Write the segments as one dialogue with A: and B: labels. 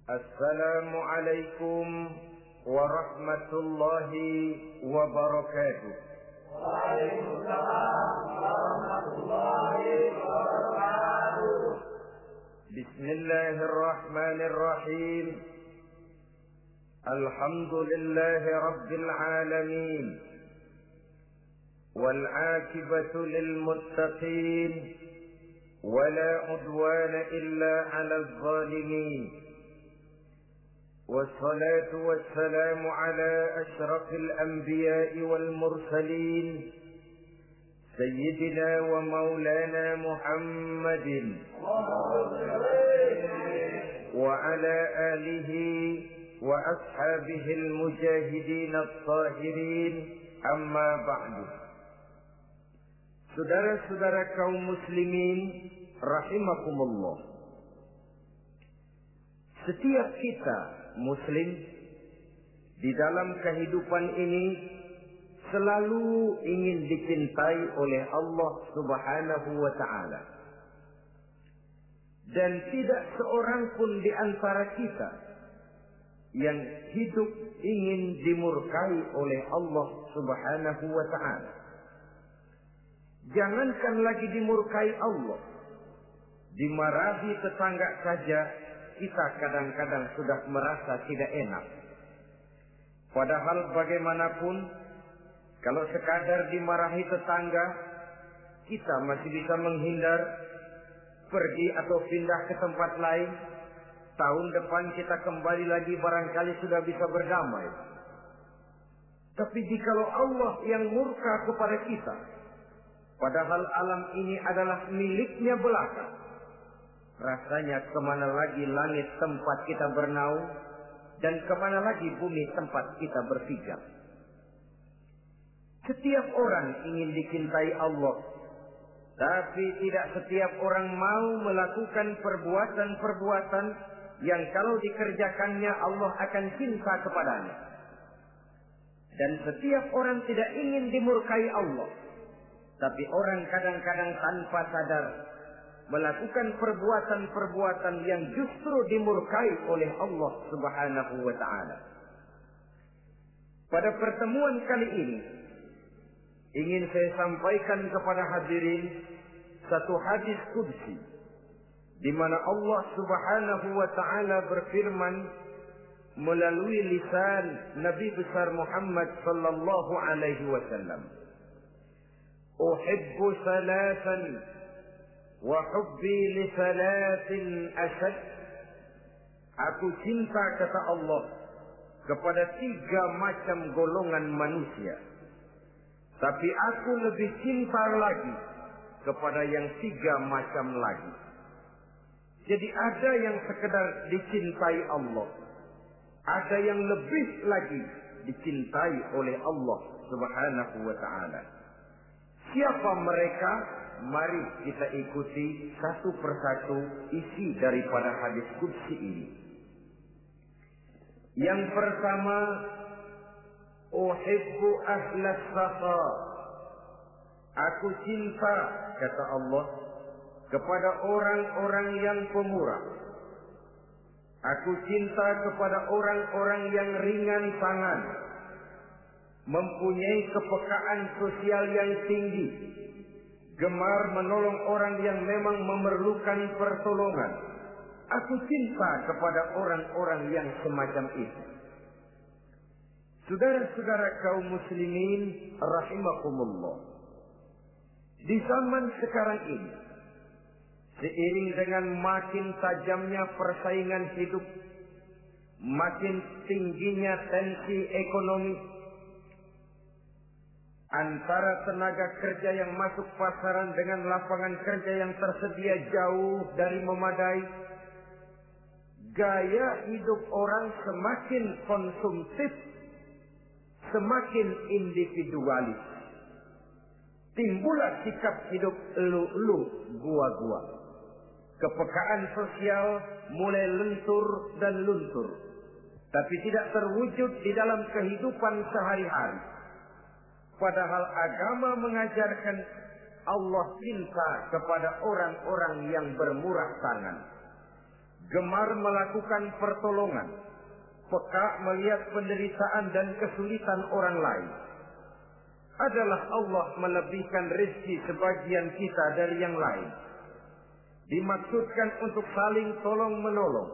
A: Assalamualaikum warahmatullahi wabarakatuh.
B: Waalaikumsalam warahmatullahi wabarakatuh.
A: Bismillahirrahmanirrahim. Alhamdulillahi rabbil alamin. Wal 'aqibatu lil muttaqin. ولا عدوان إلا على الظالمين والصلاة والسلام على أشرف الأنبياء والمرسلين سيدنا ومولانا محمد وعلى آله وأصحابه المجاهدين الطاهرين أما بعد. Saudara-saudara kaum muslimin rahimakumullah. Setiap kita muslim di dalam kehidupan ini selalu ingin dicintai oleh Allah Subhanahu wa taala. Dan tidak seorang pun di antara kita yang hidup ingin dimurkai oleh Allah Subhanahu wa taala. Jangankan lagi dimurkai Allah, dimarahi tetangga saja kita kadang-kadang sudah merasa tidak enak. Padahal bagaimanapun, kalau sekadar dimarahi tetangga, kita masih bisa menghindar, pergi atau pindah ke tempat lain. Tahun depan kita kembali lagi, barangkali sudah bisa berdamai. Tapi jikalau Allah yang murka kepada kita, padahal alam ini adalah miliknya belaka, rasanya kemana lagi langit tempat kita bernaung, dan kemana lagi bumi tempat kita berpijak. Setiap orang ingin dicintai Allah, tapi tidak setiap orang mau melakukan perbuatan-perbuatan yang kalau dikerjakannya Allah akan cinta kepadanya. Dan setiap orang tidak ingin dimurkai Allah, tapi orang kadang-kadang tanpa sadar melakukan perbuatan-perbuatan yang justru dimurkai oleh Allah Subhanahu wa taala. Pada pertemuan kali ini ingin saya sampaikan kepada hadirin satu hadis qudsi di mana Allah Subhanahu wa taala berfirman melalui lisan Nabi besar Muhammad sallallahu alaihi wasallam, "Uhibbu salatan wa hubbi li salatin ashad." Aku cinta, kata Allah, kepada 3 macam golongan manusia, tapi aku lebih cinta lagi kepada yang 3 macam lagi. Jadi ada yang sekedar dicintai Allah, ada yang lebih lagi dicintai oleh Allah Subhanahu wa taala. Siapa mereka? Mari kita ikuti satu persatu isi daripada hadis qudsi ini. Yang pertama, uhibbu ahlas safa. Aku cinta, kata Allah, kepada orang-orang yang pemurah. Aku cinta kepada orang-orang yang ringan tangan, mempunyai kepekaan sosial yang tinggi, gemar menolong orang yang memang memerlukan pertolongan. Aku cinta kepada orang-orang yang semacam itu. Saudara-saudara kaum muslimin rahimakumullah, di zaman sekarang ini, seiring dengan makin tajamnya persaingan hidup, makin tingginya tensi ekonomi, antara tenaga kerja yang masuk pasaran dengan lapangan kerja yang tersedia jauh dari memadai, gaya hidup orang semakin konsumtif, semakin individualis. Timbullah sikap hidup elu-elu, gua-gua. Kepekaan sosial mulai lentur dan luntur, tapi tidak terwujud di dalam kehidupan sehari-hari. Padahal agama mengajarkan Allah cinta kepada orang-orang yang bermurah tangan, gemar melakukan pertolongan, peka melihat penderitaan dan kesulitan orang lain. Adalah Allah melebihkan rezeki sebagian kita dari yang lain. Dimaksudkan untuk saling tolong-menolong,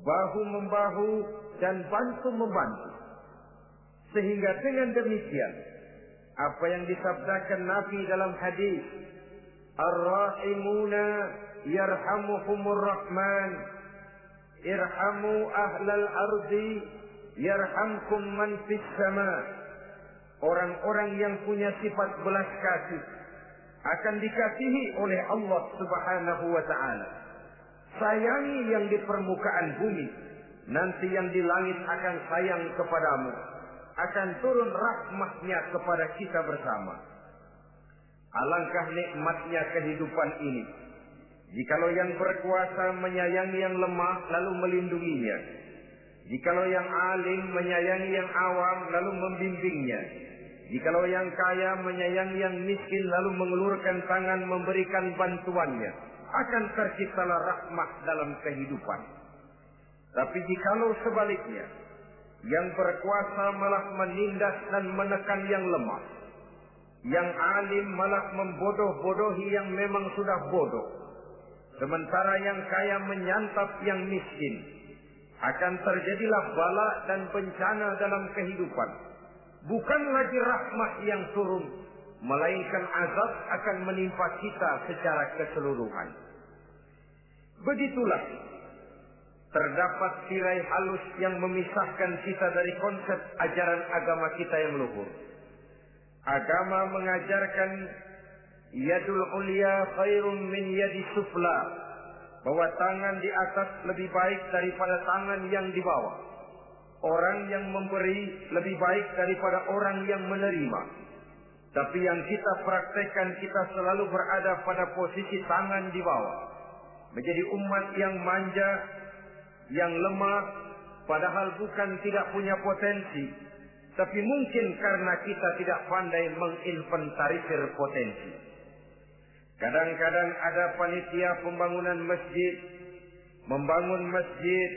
A: bahu-membahu dan bantu-membantu. Sehingga dengan demikian, apa yang disabdakan Nabi dalam hadis, Ar-Rahimuna yarhamuhumur Rahman, irhamu ahlal ardi yarhamkum man fis sama. Orang-orang yang punya sifat belas kasih akan dikasihi oleh Allah Subhanahu wa ta'ala. Sayangi yang di permukaan bumi, nanti yang di langit akan sayang kepadamu. Akan turun rahmatnya kepada kita bersama. Alangkah nikmatnya kehidupan ini, jikalau yang berkuasa menyayangi yang lemah lalu melindunginya, jikalau yang alim menyayangi yang awam lalu membimbingnya, jikalau yang kaya menyayangi yang miskin lalu mengulurkan tangan memberikan bantuannya, akan terciptalah rahmat dalam kehidupan. Tapi jikalau sebaliknya, yang berkuasa malah menindas dan menekan yang lemah, yang alim malah membodoh-bodohi yang memang sudah bodoh, sementara yang kaya menyantap yang miskin, akan terjadilah bala dan bencana dalam kehidupan. Bukan lagi rahmat yang turun, melainkan azab akan menimpa kita secara keseluruhan. Begitulah terdapat tirai halus yang memisahkan kita dari konsep ajaran agama kita yang luhur. Agama mengajarkan yadul ulya khairun min yadi sufla, bahwa tangan di atas lebih baik daripada tangan yang di bawah. Orang yang memberi lebih baik daripada orang yang menerima. Tapi yang kita praktekkan, kita selalu berada pada posisi tangan di bawah, menjadi umat yang manja, yang lemah, padahal bukan tidak punya potensi, tapi mungkin karena kita tidak pandai menginventarisir potensi. Kadang-kadang ada panitia pembangunan masjid, membangun masjid,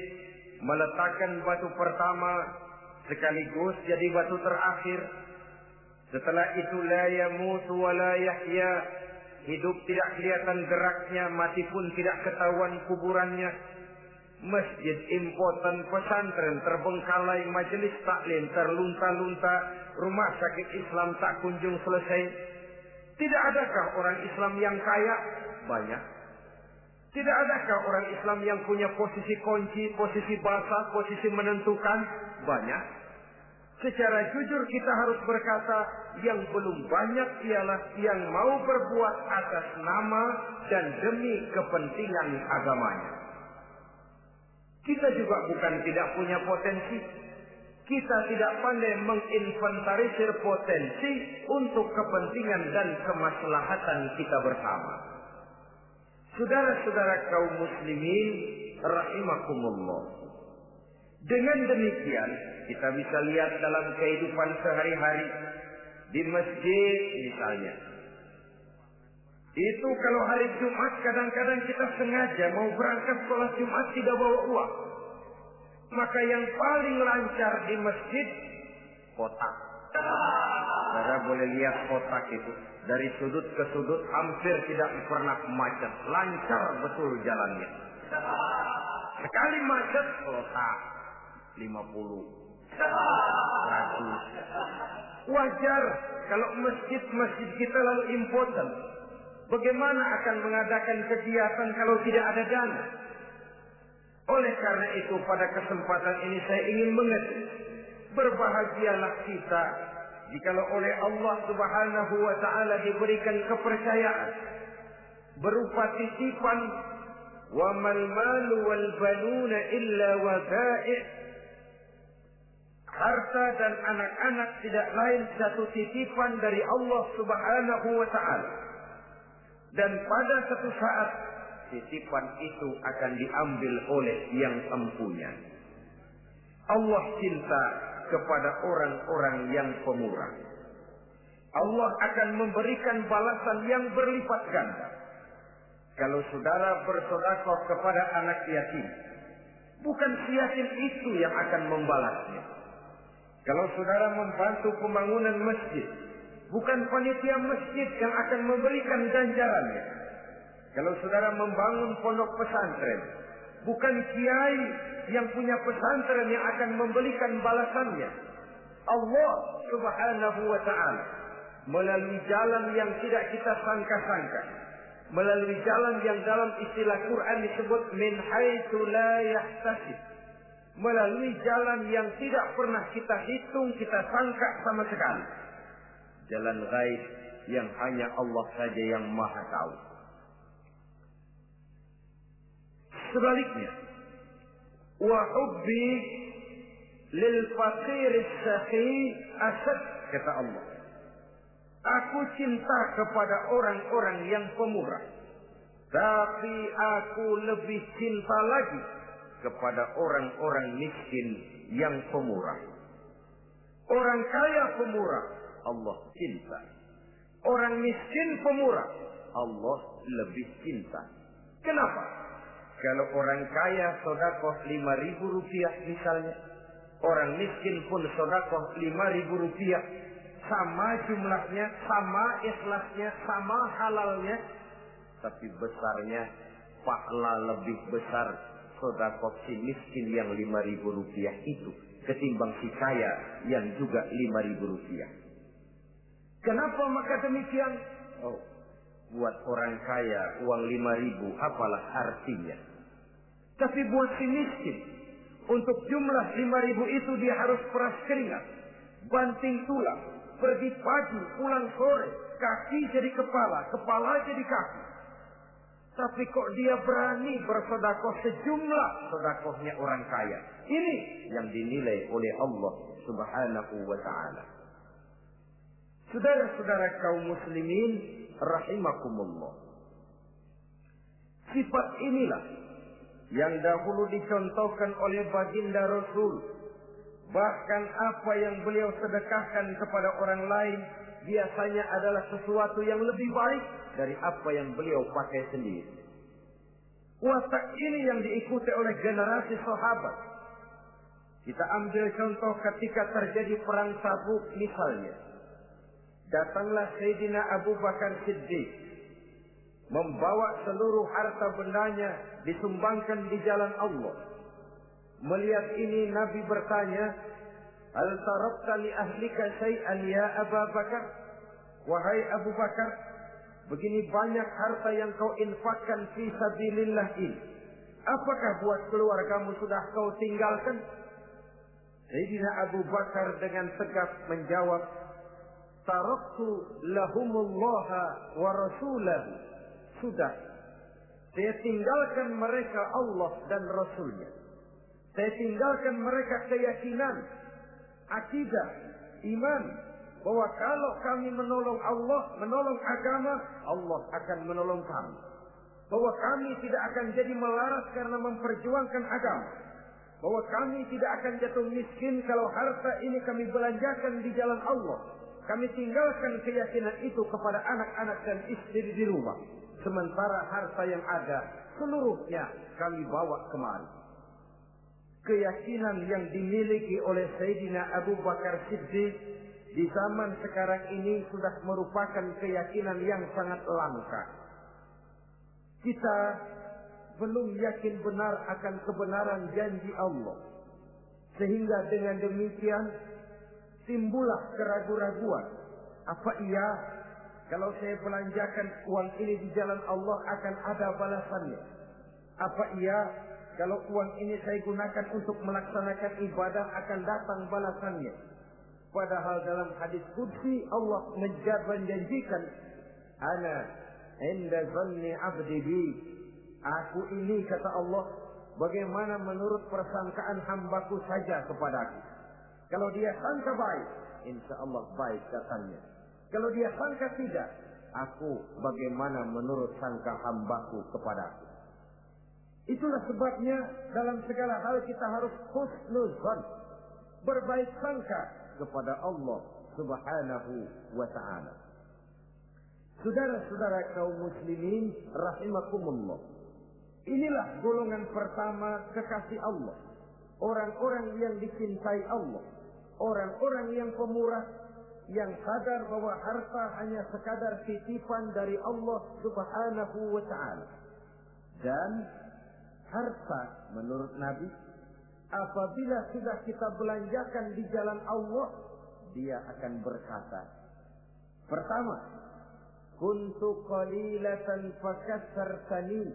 A: meletakkan batu pertama sekaligus jadi batu terakhir. Setelah itu la yamutu wa la yahya, hidup tidak kelihatan geraknya, mati pun tidak ketahuan kuburannya. Masjid impoten, pesantren terbengkalai, majelis taklim terlunta-lunta, rumah sakit Islam tak kunjung selesai. Tidak adakah orang Islam yang kaya? Banyak. Tidak adakah orang Islam yang punya posisi kunci, posisi basah, posisi menentukan? Banyak. Secara jujur kita harus berkata, yang belum banyak ialah yang mau berbuat atas nama dan demi kepentingan agamanya. Kita juga bukan tidak punya potensi. Kita tidak pandai menginventarisir potensi untuk kepentingan dan kemaslahatan kita bersama. Saudara-saudara kaum muslimin rahimakumullah. Dengan demikian, kita bisa lihat dalam kehidupan sehari-hari di masjid misalnya. Itu kalau hari Jumat kadang-kadang kita sengaja mau berangkat sholat Jumat tidak bawa uang. Maka yang paling lancar di masjid, kotak. Saudara boleh lihat kotak itu. Dari sudut ke sudut hampir tidak pernah macet. Lancar betul jalannya. Sekali macet, kotak. 50. 100. Wajar kalau masjid-masjid kita lalu impoten. Bagaimana akan mengadakan kegiatan kalau tidak ada dana? Oleh karena itu pada kesempatan ini saya ingin mengetik, berbahagialah kita jikalau oleh Allah Subhanahu wa ta'ala diberikan kepercayaan berupa titipan, wa mal malu wal banuna illa wadai'. Harta dan anak-anak tidak lain satu titipan dari Allah Subhanahu wa ta'ala. Dan pada satu saat titipan itu akan diambil oleh yang empunya. Allah cinta kepada orang-orang yang pemurah. Allah akan memberikan balasan yang berlipat ganda. Kalau saudara bersedekah kepada anak yatim, bukan si yatim itu yang akan membalasnya. Kalau saudara membantu pembangunan masjid, bukan panitia masjid yang akan memberikan ganjarannya. Kalau saudara membangun pondok pesantren, bukan kiai yang punya pesantren yang akan memberikan balasannya. Allah Subhanahu wa ta'ala melalui jalan yang tidak kita sangka-sangka, melalui jalan yang dalam istilah Quran disebut min haitsu la yahtasib, melalui jalan yang tidak pernah kita hitung, kita sangka sama sekali. Jalan gaib yang hanya Allah saja yang maha tahu. Sebaliknya, wa hubbi lil faqir as-sakhi asad, kata Allah. Aku cinta kepada orang-orang yang pemurah, tapi aku lebih cinta lagi kepada orang-orang miskin yang pemurah. Orang kaya pemurah, Allah cinta. Orang miskin pemurah, Allah lebih cinta. Kenapa? Kalau orang kaya sedekah 5.000 rupiah misalnya, orang miskin pun sedekah 5.000 rupiah, sama jumlahnya, sama ikhlasnya, sama halalnya, tapi besarnya pahala lebih besar sedekah si miskin yang 5.000 rupiah itu ketimbang si kaya yang juga 5.000 rupiah. Kenapa maka demikian? Oh, buat orang kaya uang 5.000 apalah artinya. Tapi buat si miskin, untuk jumlah 5.000 itu dia harus peras keringat, banting tulang, pergi pagi, pulang sore, kaki jadi kepala, kepala jadi kaki. Tapi kok dia berani bersedekah sejumlah sedekahnya orang kaya. Ini yang dinilai oleh Allah Subhanahu wa ta'ala. Saudara-saudara kaum muslimin rahimakumullah, sifat inilah yang dahulu dicontohkan oleh baginda Rasul. Bahkan apa yang beliau sedekahkan kepada orang lain biasanya adalah sesuatu yang lebih baik dari apa yang beliau pakai sendiri. Watak ini yang diikuti oleh generasi sahabat. Kita ambil contoh ketika terjadi perang Tabuk misalnya. Datanglah Sayyidina Abu Bakar Siddiq, membawa seluruh harta bendanya disumbangkan di jalan Allah. Melihat ini Nabi bertanya, "Hal tarakta li ahlika syai'an ya Abu Bakar?" Wahai Abu Bakar, begini banyak harta yang kau infakkan fi sabilillah ini, apakah buat keluargamu sudah kau tinggalkan? Sayyidina Abu Bakar dengan tegas menjawab, "Taraktu lahumullaha wa rasulahu." Sudah, saya tinggalkan mereka Allah dan Rasulnya. Saya tinggalkan mereka keyakinan, akidah, iman, bahwa kalau kami menolong Allah, menolong agama, Allah akan menolong kami. Bahwa kami tidak akan jadi melarat karena memperjuangkan agama. Bahwa kami tidak akan jatuh miskin kalau harta ini kami belanjakan di jalan Allah. Kami tinggalkan keyakinan itu kepada anak-anak dan istri di rumah. Sementara harta yang ada seluruhnya kami bawa kemari. Keyakinan yang dimiliki oleh Sayyidina Abu Bakar Siddiq di zaman sekarang ini sudah merupakan keyakinan yang sangat langka. Kita belum yakin benar akan kebenaran janji Allah. Sehingga dengan demikian timbullah keraguan-raguan. Apa iya kalau saya belanjakan uang ini di jalan Allah akan ada balasannya? Apa iya kalau uang ini saya gunakan untuk melaksanakan ibadah akan datang balasannya? Padahal dalam hadis qudsi Allah menjanjikan, "Ana inda zanni 'abdi bi." Aku ini, kata Allah, bagaimana menurut persangkaan hambaku saja kepadaku. Kalau dia sangka baik, insya Allah baik katanya. Kalau dia sangka tidak, aku bagaimana menurut sangka hambaku kepadaku. Itulah sebabnya dalam segala hal kita harus husnuzan, berbaik sangka kepada Allah Subhanahu wa ta'ala. Saudara-saudara kaum muslimin rahimakumullah. Inilah golongan pertama kekasih Allah. Orang-orang yang dicintai Allah. Orang-orang yang pemurah, yang sadar bahwa harta hanya sekadar titipan dari Allah Subhanahu wa ta'ala. Dan harta menurut Nabi, apabila sudah kita belanjakan di jalan Allah, dia akan berkata, pertama, kuntu qalilatan fakassartani,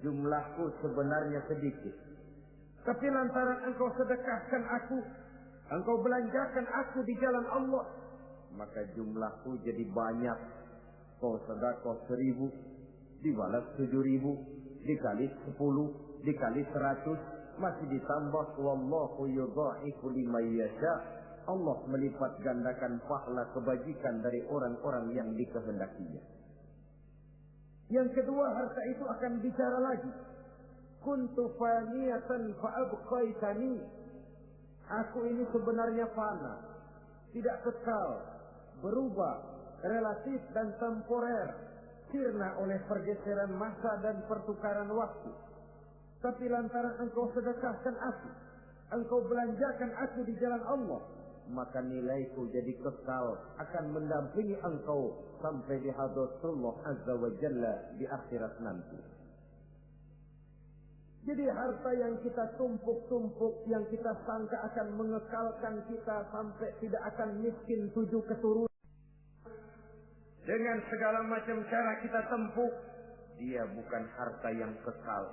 A: jumlahku sebenarnya sedikit, tapi lantaran engkau sedekahkan aku, engkau belanjakan aku di jalan Allah, maka jumlahku jadi banyak. Kau sedekah 1.000, dibalas 7.000, dikali 10, dikali 100, masih ditambah wallahu yudha'ifu liman yasha. Allah melipat gandakan pahala kebajikan dari orang-orang yang dikehendakinya. Yang kedua, harta itu akan bicara lagi. Kuntu faniyatan fa'abqaitani. Aku ini sebenarnya fana, tidak kekal, berubah, relatif dan temporer, sirna oleh pergeseran masa dan pertukaran waktu. Tapi lantaran engkau sedekahkan aku, engkau belanjakan aku di jalan Allah, maka nilaiku jadi kekal, akan mendampingi engkau sampai di hadratullah azza wa jalla di akhirat nanti. Jadi harta yang kita tumpuk-tumpuk, yang kita sangka akan mengekalkan kita sampai tidak akan miskin 7 keturunan, dengan segala macam cara kita tempuh, dia bukan harta yang kekal.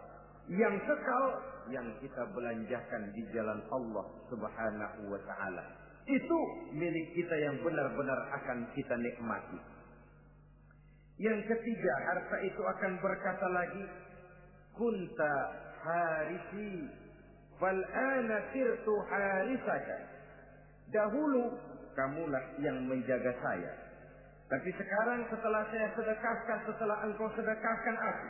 A: Yang kekal, yang kita belanjakan di jalan Allah Subhanahu wa ta'ala. Itu milik kita yang benar-benar akan kita nikmati. Yang ketiga, harta itu akan berkata lagi, kunta harisi fal'ana sirtu harisaka. Dahulu kamulah yang menjaga saya, tapi sekarang setelah saya sedekahkan, setelah engkau sedekahkan aku,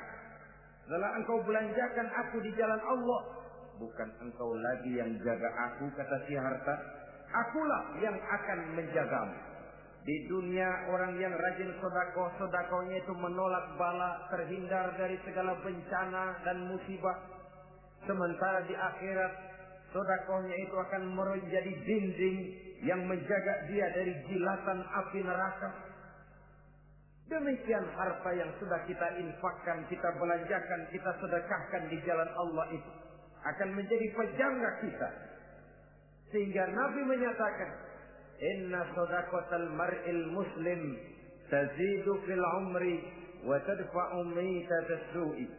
A: setelah engkau belanjakan aku di jalan Allah, bukan engkau lagi yang jaga aku, kata si harta, akulah yang akan menjagamu. Di dunia orang yang rajin sedekah, sedekahnya itu menolak bala, terhindar dari segala bencana dan musibah. Sementara di akhirat, sedekahnya itu akan menjadi dinding yang menjaga dia dari jilatan api neraka. Demikian harta yang sudah kita infakkan, kita belanjakan, kita sedekahkan di jalan Allah itu akan menjadi pejangga kita. Sehingga Nabi menyatakan, inna sadaqatal mar'il muslim tazidu fil umri wa tadfa'u mitatas su'i.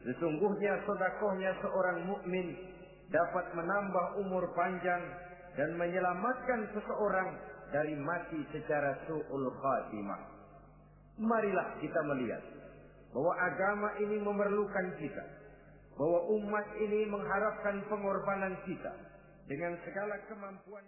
A: Sesungguhnya sedekahnya seorang mukmin dapat menambah umur panjang dan menyelamatkan seseorang dari mati secara su'ul khatimah. Marilah kita melihat bahwa agama ini memerlukan kita, bahwa umat ini mengharapkan pengorbanan kita dengan segala kemampuan.